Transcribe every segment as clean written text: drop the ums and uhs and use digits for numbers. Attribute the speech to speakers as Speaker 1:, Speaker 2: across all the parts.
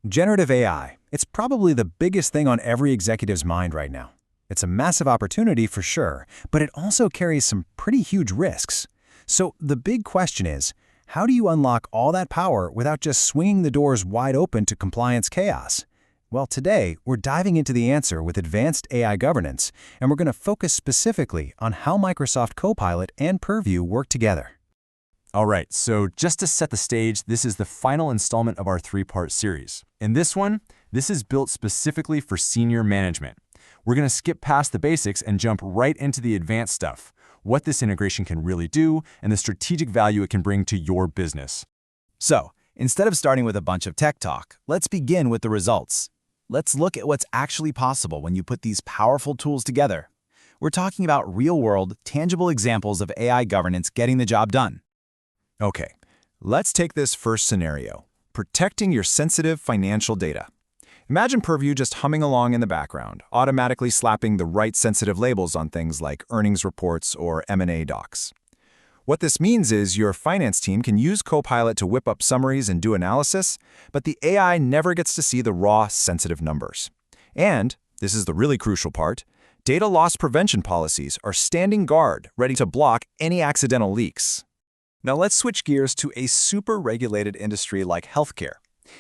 Speaker 1: Generative AI. It's probably the biggest thing on every executive's mind right now. It's a massive opportunity for sure, but it also carries some pretty huge risks. So the big question is, how do you unlock all that power without just swinging the doors wide open to compliance chaos? Well, today, we're diving into the answer with advanced AI governance, and we're going to focus specifically on how Microsoft Copilot and Purview work together.
Speaker 2: All right, so just to set the stage, this is the final installment of our three-part series. In this one, this is built specifically for senior management. We're going to skip past the basics and jump right into the advanced stuff, what this integration can really do, and the strategic value it can bring to your business.
Speaker 3: So, instead of starting with a bunch of tech talk, let's begin with the results. Let's look at what's actually possible when you put these powerful tools together. We're talking about real-world, tangible examples of AI governance getting the job done.
Speaker 1: Okay, let's take this first scenario, protecting your sensitive financial data. Imagine Purview just humming along in the background, automatically slapping the right sensitive labels on things like earnings reports or M&A docs. What this means is your finance team can use Copilot to whip up summaries and do analysis, but the AI never gets to see the raw, sensitive numbers. And, this is the really crucial part, data loss prevention policies are standing guard, ready to block any accidental leaks. Now let's switch gears to a super regulated industry like healthcare.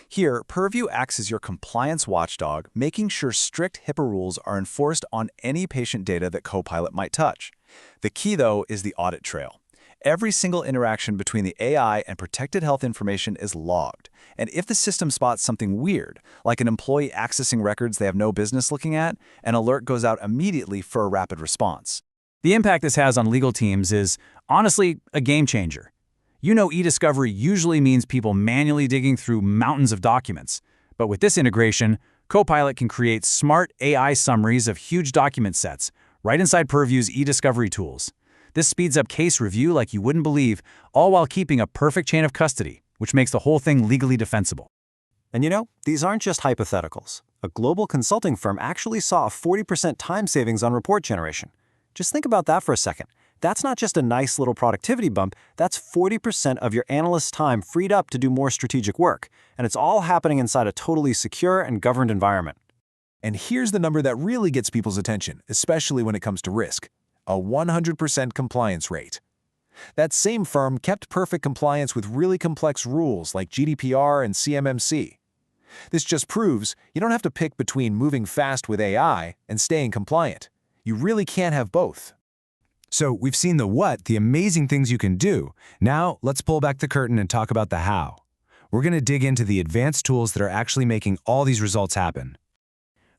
Speaker 1: Here, Purview acts as your compliance watchdog, making sure strict HIPAA rules are enforced on any patient data that Copilot might touch. The key, though, is the audit trail. Every single interaction between the AI and protected health information is logged. And if the system spots something weird, like an employee accessing records they have no business looking at, an alert goes out immediately for a rapid response.
Speaker 4: The impact this has on legal teams is, honestly, a game changer. You know, e-discovery usually means people manually digging through mountains of documents. But with this integration, Copilot can create smart AI summaries of huge document sets right inside Purview's e-discovery tools. This speeds up case review like you wouldn't believe, all while keeping a perfect chain of custody, which makes the whole thing legally defensible.
Speaker 5: And you know, these aren't just hypotheticals. A global consulting firm actually saw a 40% time savings on report generation. Just think about that for a second. That's not just a nice little productivity bump, that's 40% of your analyst's time freed up to do more strategic work, and it's all happening inside a totally secure and governed environment.
Speaker 1: And here's the number that really gets people's attention, especially when it comes to risk: a 100% compliance rate. That same firm kept perfect compliance with really complex rules like GDPR and CMMC. This just proves you don't have to pick between moving fast with AI and staying compliant. You really can't have both. So we've seen the what, the amazing things you can do. Now let's pull back the curtain and talk about the how. We're going to dig into the advanced tools that are actually making all these results happen.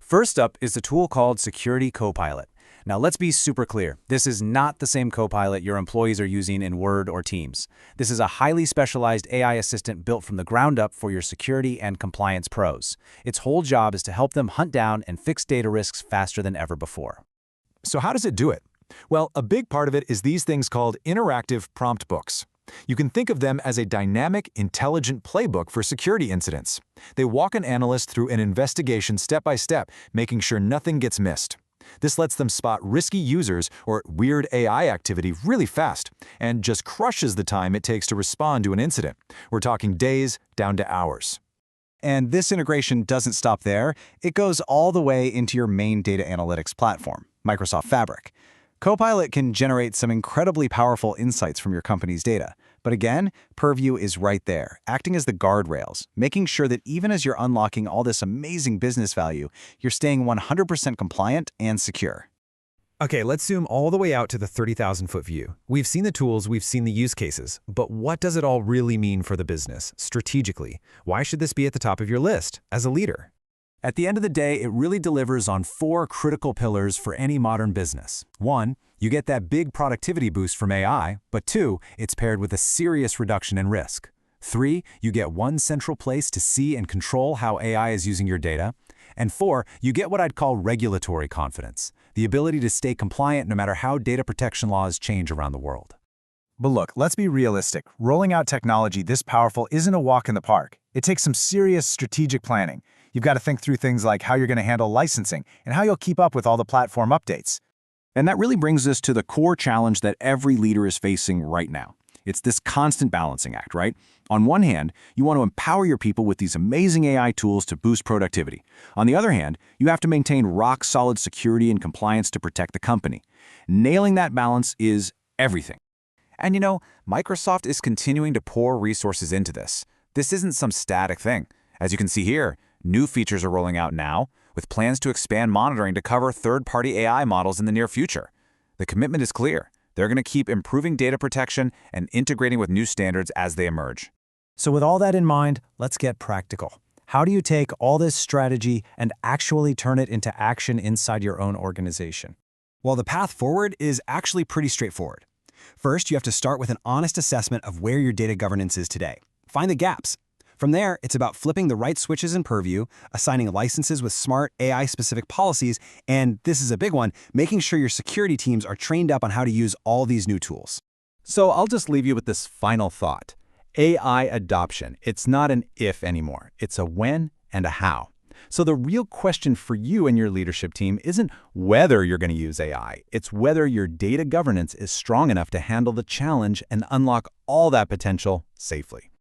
Speaker 4: First up is the tool called Security Copilot. Now let's be super clear. This is not the same Copilot your employees are using in Word or Teams. This is a highly specialized AI assistant built from the ground up for your security and compliance pros. Its whole job is to help them hunt down and fix data risks faster than ever before.
Speaker 1: So how does it do it? Well, a big part of it is these things called interactive prompt books. You can think of them as a dynamic, intelligent playbook for security incidents. They walk an analyst through an investigation step by step, making sure nothing gets missed. This lets them spot risky users or weird AI activity really fast, and just crushes the time it takes to respond to an incident. We're talking days down to hours.
Speaker 3: And this integration doesn't stop there. It goes all the way into your main data analytics platform, Microsoft Fabric. Copilot can generate some incredibly powerful insights from your company's data. But again, Purview is right there, acting as the guardrails, making sure that even as you're unlocking all this amazing business value, you're staying 100% compliant and secure.
Speaker 1: Okay, let's zoom all the way out to the 30,000-foot view. We've seen the tools, we've seen the use cases, but what does it all really mean for the business, strategically? Why should this be at the top of your list as a leader?
Speaker 4: At the end of the day, it really delivers on 4 critical pillars for any modern business. 1, you get that big productivity boost from AI, but 2, it's paired with a serious reduction in risk. 3, you get one central place to see and control how AI is using your data. And 4, you get what I'd call regulatory confidence, the ability to stay compliant no matter how data protection laws change around the world.
Speaker 3: But look, let's be realistic. Rolling out technology this powerful isn't a walk in the park. It takes some serious strategic planning. You've got to think through things like how you're going to handle licensing and how you'll keep up with all the platform updates. And that really brings us to the core challenge that every leader is facing right now.
Speaker 1: It's this constant balancing act, right? On one hand, you want to empower your people with these amazing AI tools to boost productivity. On the other hand, you have to maintain rock-solid security and compliance to protect the company. Nailing that balance is everything.
Speaker 3: And Microsoft is continuing to pour resources into this. This isn't some static thing. As you can see here, new features are rolling out now, with plans to expand monitoring to cover third-party AI models in the near future. The commitment is clear. They're going to keep improving data protection and integrating with new standards as they emerge.
Speaker 4: So with all that in mind, let's get practical. How do you take all this strategy and actually turn it into action inside your own organization?
Speaker 3: Well, the path forward is actually pretty straightforward. First, you have to start with an honest assessment of where your data governance is today. Find the gaps. From there, it's about flipping the right switches in Purview, assigning licenses with smart AI-specific policies, and this is a big one, making sure your security teams are trained up on how to use all these new tools.
Speaker 1: So I'll just leave you with this final thought. AI adoption, it's not an if anymore. It's a when and a how. So the real question for you and your leadership team isn't whether you're going to use AI. It's whether your data governance is strong enough to handle the challenge and unlock all that potential safely.